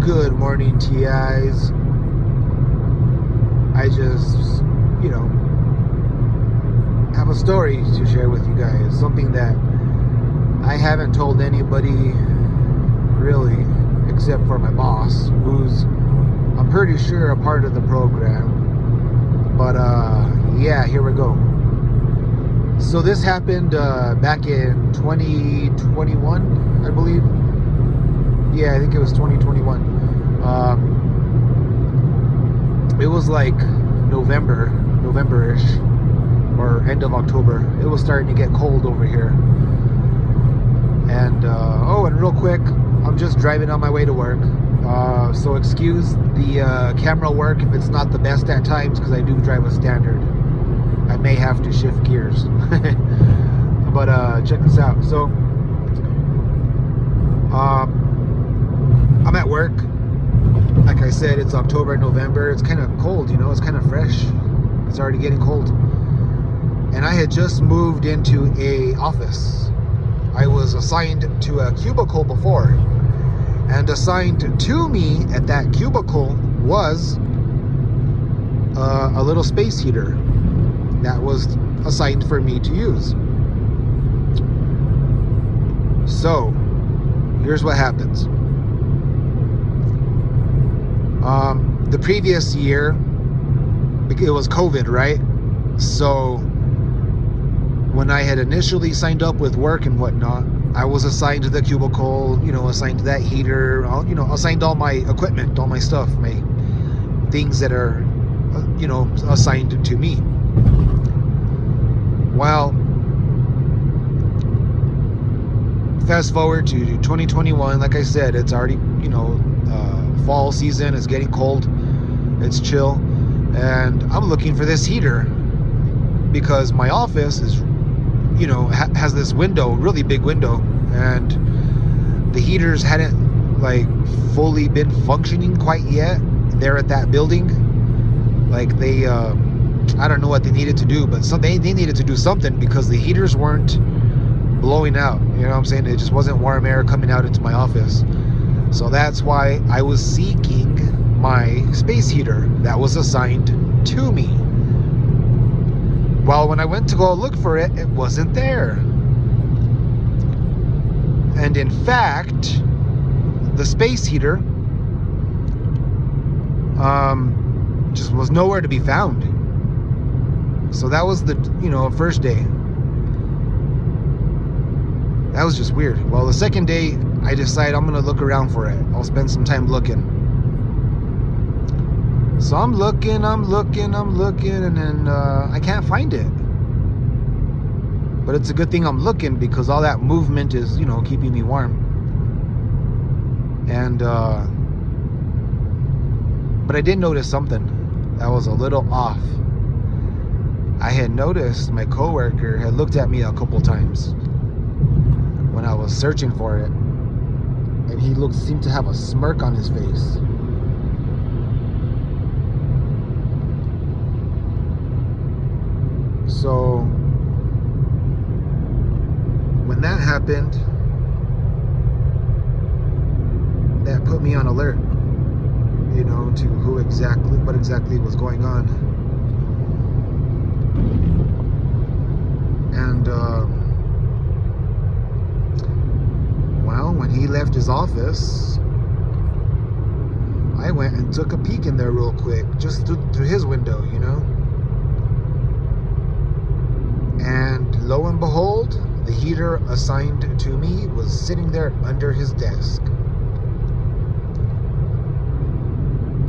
Good morning, TIs. I just, have a story to share with you guys. Something that I haven't told anybody really, except for my boss, who's, I'm pretty sure, a part of the program. But yeah, here we go. So this happened back in 2021, I believe. Yeah, I think it was 2021. It was like November-ish, or end of October. It was starting to get cold over here. And and real quick, I'm just driving on my way to work. So excuse the camera work if it's not the best at times, because I do drive a standard. I may have to shift gears. But check this out. So I'm at work. Like I said, it's October, November. It's kind of cold, it's kind of fresh. It's already getting cold. And I had just moved into a office. I was assigned to a cubicle before. And assigned to me at that cubicle was a little space heater that was assigned for me to use. So, here's what happens. The previous year, it was COVID, right? So when I had initially signed up with work and whatnot, I was assigned to the cubicle, assigned to that heater, assigned all my equipment, all my stuff, my things that are, assigned to me. Well, fast forward to 2021, like I said, it's already, fall season, it's getting cold, it's chill, and I'm looking for this heater because my office is, has this window, really big window, and the heaters hadn't like fully been functioning quite yet there at that building. Like they, I don't know what they needed to do, but they needed to do something because the heaters weren't blowing out. You know what I'm saying? It just wasn't warm air coming out into my office. So that's why I was seeking my space heater that was assigned to me. Well, when I went to go look for it, it wasn't there. And in fact, the space heater just was nowhere to be found. So that was the, first day. That was just weird. Well, the second day, I decided I'm going to look around for it. I'll spend some time looking. So I'm looking, and then I can't find it. But it's a good thing I'm looking because all that movement is, keeping me warm. And, but I did notice something that was a little off. I had noticed my coworker had looked at me a couple times when I was searching for it, and he seemed to have a smirk on his face. So when that happened, that put me on alert, to what exactly was going on. And well, when he left his office, I went and took a peek in there real quick, just through his window, And lo and behold, the heater assigned to me was sitting there under his desk.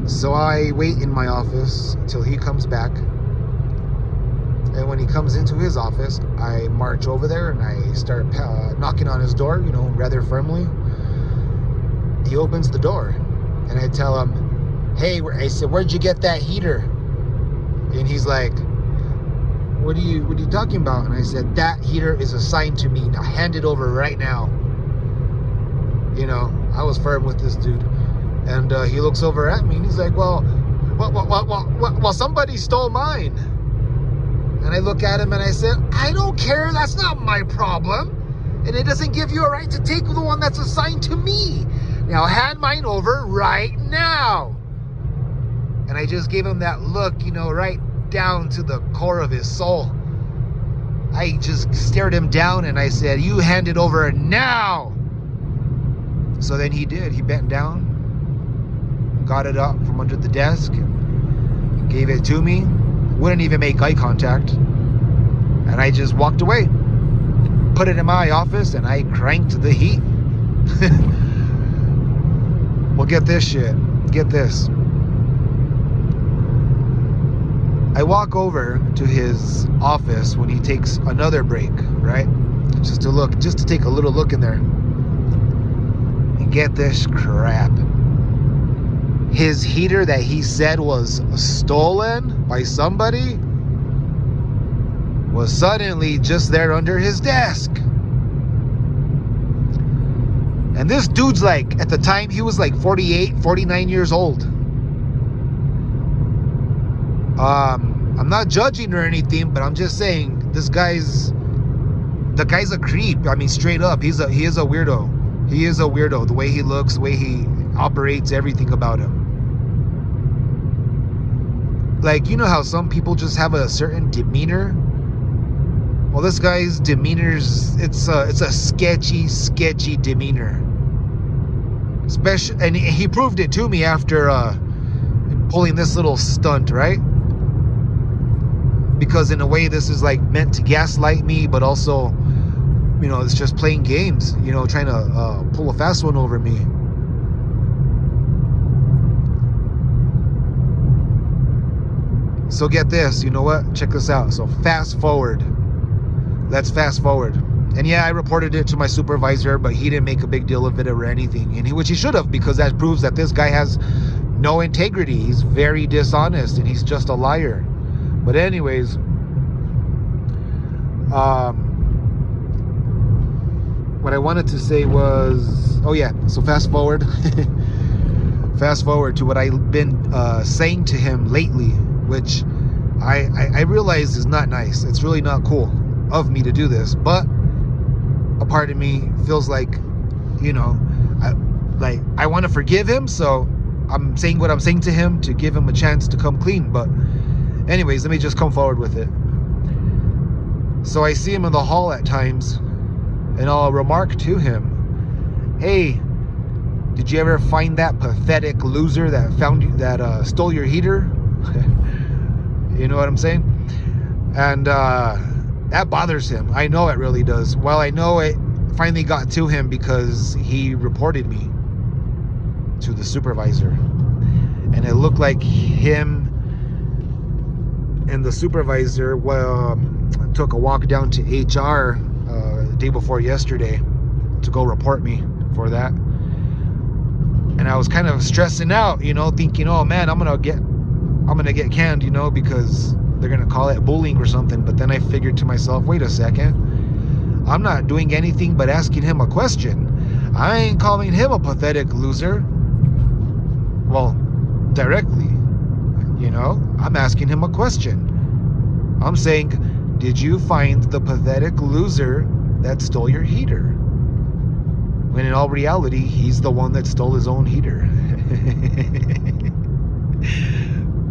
So I wait in my office until he comes back. And when he comes into his office, I march over there and I start knocking on his door, rather firmly. He opens the door and I tell him, "Hey," I said, "where'd you get that heater?" And he's like, what are you talking about?" And I said, "That heater is assigned to me. Now hand it over right now." I was firm with this dude. And he looks over at me and he's like, well, somebody stole mine. And I look at him and I said, "I don't care. That's not my problem. And it doesn't give you a right to take the one that's assigned to me. Now hand mine over right now. And I just gave him that look, you know, right down to the core of his soul. I just stared him down and I said, you hand it over now. So then he did. He bent down, got it up from under the desk, and gave it to me. Wouldn't even make eye contact. And I just walked away. Put it in my office and I cranked the heat. Well, get this shit. Get this. I walk over to his office when he takes another break, right? Just to take a little look in there. And get this crap. His heater that he said was stolen by somebody was suddenly just there under his desk. And this dude's like, at the time, he was like 48, 49 years old. I'm not judging or anything, but I'm just saying the guy's a creep. I mean, straight up, he is a weirdo. He is a weirdo. The way he looks, the way he operates, everything about him. Like, you know how some people just have a certain demeanor? Well, this guy's demeanor's it's a sketchy demeanor. And he proved it to me after pulling this little stunt, right? Because in a way this is like meant to gaslight me, but also, you know, it's just playing games, you know, trying to pull a fast one over me. So get this, you know what? Check this out. So fast forward. Let's fast forward. And yeah, I reported it to my supervisor, but he didn't make a big deal of it or anything. And which he should have, because that proves that this guy has no integrity. He's very dishonest and he's just a liar. But anyways, what I wanted to say was, oh yeah, so fast forward. Fast forward to what I've been saying to him lately, which I realize is not nice. It's really not cool of me to do this, but a part of me feels like, you know, I want to forgive him, so I'm saying what I'm saying to him to give him a chance to come clean. But anyways, let me just come forward with it. So I see him in the hall at times, and I'll remark to him, hey, did you ever find that pathetic loser that stole your heater? You know what I'm saying? And that bothers him. I know it really does. Well, I know it finally got to him because he reported me to the supervisor. And it looked like him and the supervisor took a walk down to HR the day before yesterday to go report me for that. And I was kind of stressing out, you know, thinking, oh man, I'm gonna get canned, you know, because they're gonna call it bullying or something. But then I figured to myself, wait a second, I'm not doing anything but asking him a question. I ain't calling him a pathetic loser. Well, directly, you know, I'm asking him a question. I'm saying, did you find the pathetic loser that stole your heater? When in all reality, he's the one that stole his own heater.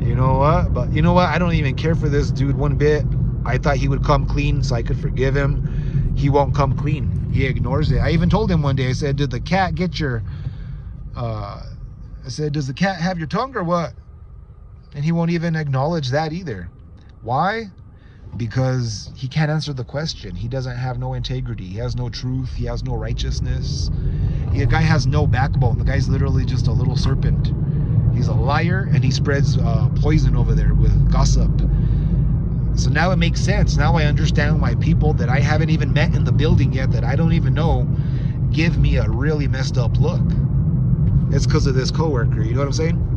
You know what? But you know what? I don't even care for this dude one bit. I thought he would come clean so I could forgive him. He won't come clean. He ignores it. I even told him one day, I said, did the cat get your... I said, does the cat have your tongue or what? And he won't even acknowledge that either. Why? Because he can't answer the question. He doesn't have no integrity. He has no truth. He has no righteousness. The guy has no backbone. The guy's literally just a little serpent. He's a liar, and he spreads poison over there with gossip. So now it makes sense. Now I understand why people that I haven't even met in the building yet, that I don't even know, give me a really messed up look. It's because of this coworker. You know what I'm saying?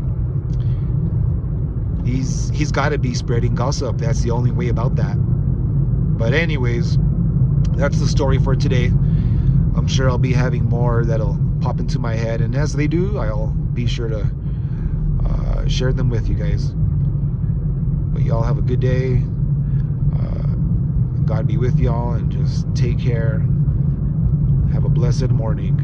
He's got to be spreading gossip. That's the only way about that. But anyways, that's the story for today. I'm sure I'll be having more that'll pop into my head, and as they do, I'll be sure to share them with you guys. But y'all have a good day. God be with y'all, and just take care. Have a blessed morning.